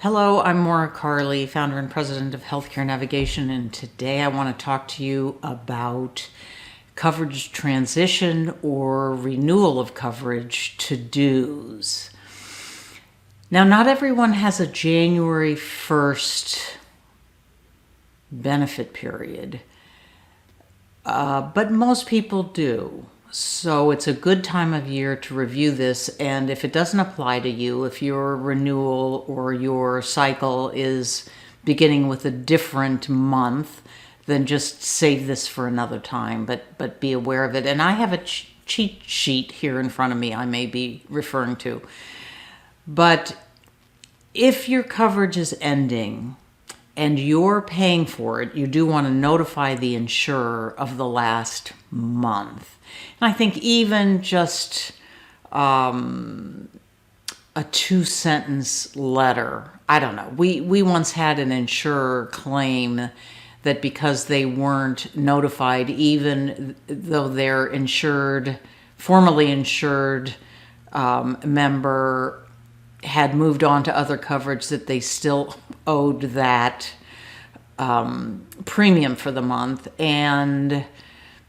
Hello, I'm Maura Carley, founder and president of Healthcare Navigation, and today I want to talk to you about coverage transition or renewal of coverage to-dos. Now, not everyone has a January 1st benefit period, but most people do. So it's a good time of year to review this, and if it doesn't apply to you, if your renewal or your cycle is beginning with a different month, then just save this for another time, but be aware of it. And I have a cheat sheet here in front of me I may be referring to. But if your coverage is ending and you're paying for it, you do want to notify the insurer of the last month. And I think even just a 2-sentence letter, I don't know. We once had an insurer claim that because they weren't notified, even though their formerly insured member had moved on to other coverage, that they still owed that premium for the month. And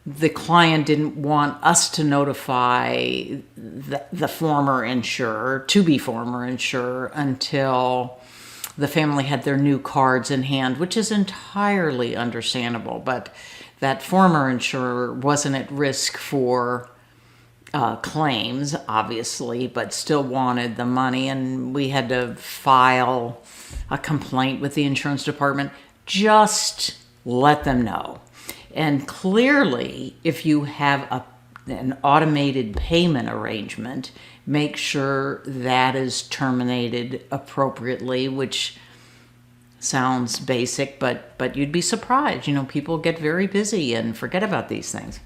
the client didn't want us to notify the former insurer, to-be former insurer, until the family had their new cards in hand, which is entirely understandable. But that former insurer wasn't at risk for claims, obviously, but still wanted the money, and we had to file a complaint with the insurance department. Just let them know. And clearly, if you have an automated payment arrangement, make sure that is terminated appropriately, which sounds basic, but you'd be surprised. You know, people get very busy and forget about these things.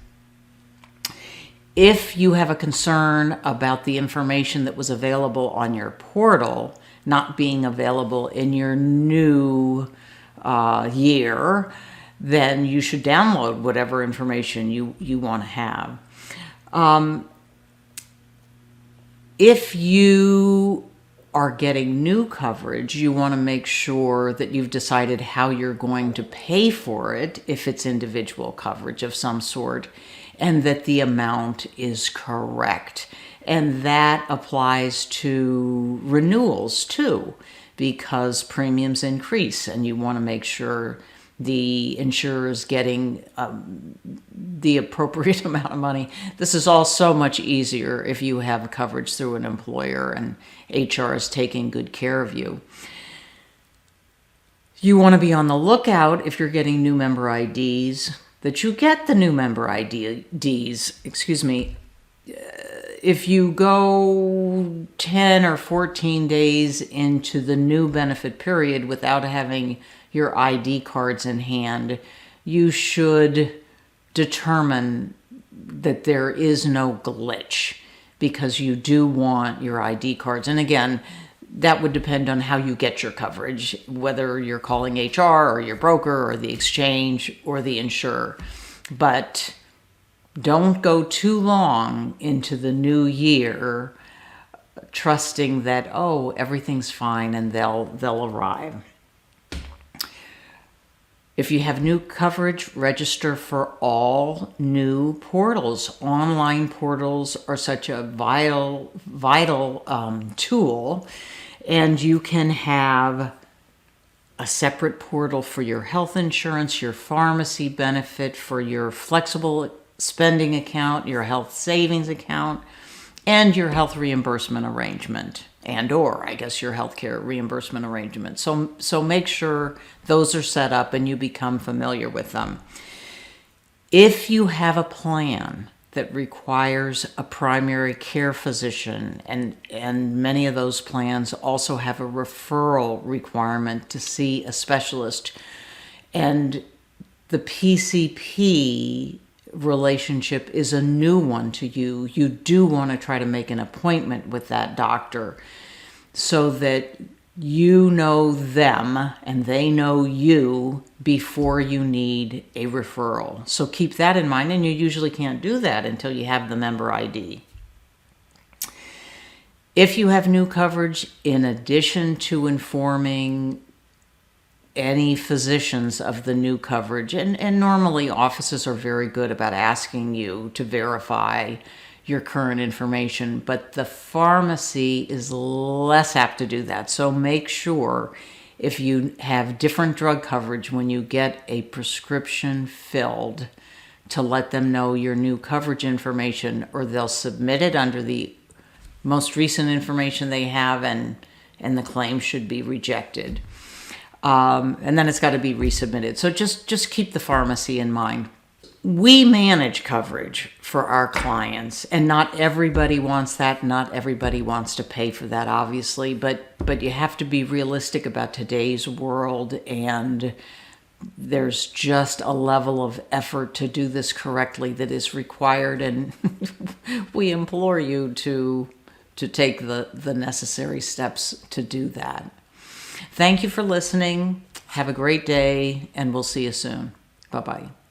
If you have a concern about the information that was available on your portal not being available in your new year, then you should download whatever information you want to have. If you are getting new coverage, you want to make sure that you've decided how you're going to pay for it, if it's individual coverage of some sort, and that the amount is correct. And that applies to renewals too, because premiums increase and you want to make sure the insurer is getting the appropriate amount of money. This is all so much easier if you have coverage through an employer and HR is taking good care of you. You want to be on the lookout if you're getting new member IDs, that you get the new member IDs, if you go 10 or 14 days into the new benefit period without having your ID cards in hand, you should determine that there is no glitch, because you do want your ID cards. And again, that would depend on how you get your coverage, whether you're calling HR or your broker or the exchange or the insurer. But don't go too long into the new year trusting that, oh, everything's fine and they'll arrive. If you have new coverage, register for all new portals. Online portals are such a vital tool, and you can have a separate portal for your health insurance, your pharmacy benefit, for your flexible spending account, your health savings account, and your health reimbursement arrangement, or I guess your healthcare reimbursement arrangement. So make sure those are set up and you become familiar with them. If you have a plan that requires a primary care physician, and many of those plans also have a referral requirement to see a specialist, and the PCP relationship is a new one to you, you do want to try to make an appointment with that doctor so that you know them and they know you before you need a referral. So keep that in mind, and you usually can't do that until you have the member ID. If you have new coverage, in addition to informing any physicians of the new coverage, and normally offices are very good about asking you to verify your current information, but the pharmacy is less apt to do that. So make sure if you have different drug coverage when you get a prescription filled to let them know your new coverage information, or they'll submit it under the most recent information they have, and the claim should be rejected. And then it's got to be resubmitted. So just keep the pharmacy in mind. We manage coverage for our clients, and not everybody wants that. Not everybody wants to pay for that, obviously, but you have to be realistic about today's world, and there's just a level of effort to do this correctly that is required, and we implore you to take the necessary steps to do that. Thank you for listening. Have a great day, and we'll see you soon. Bye-bye.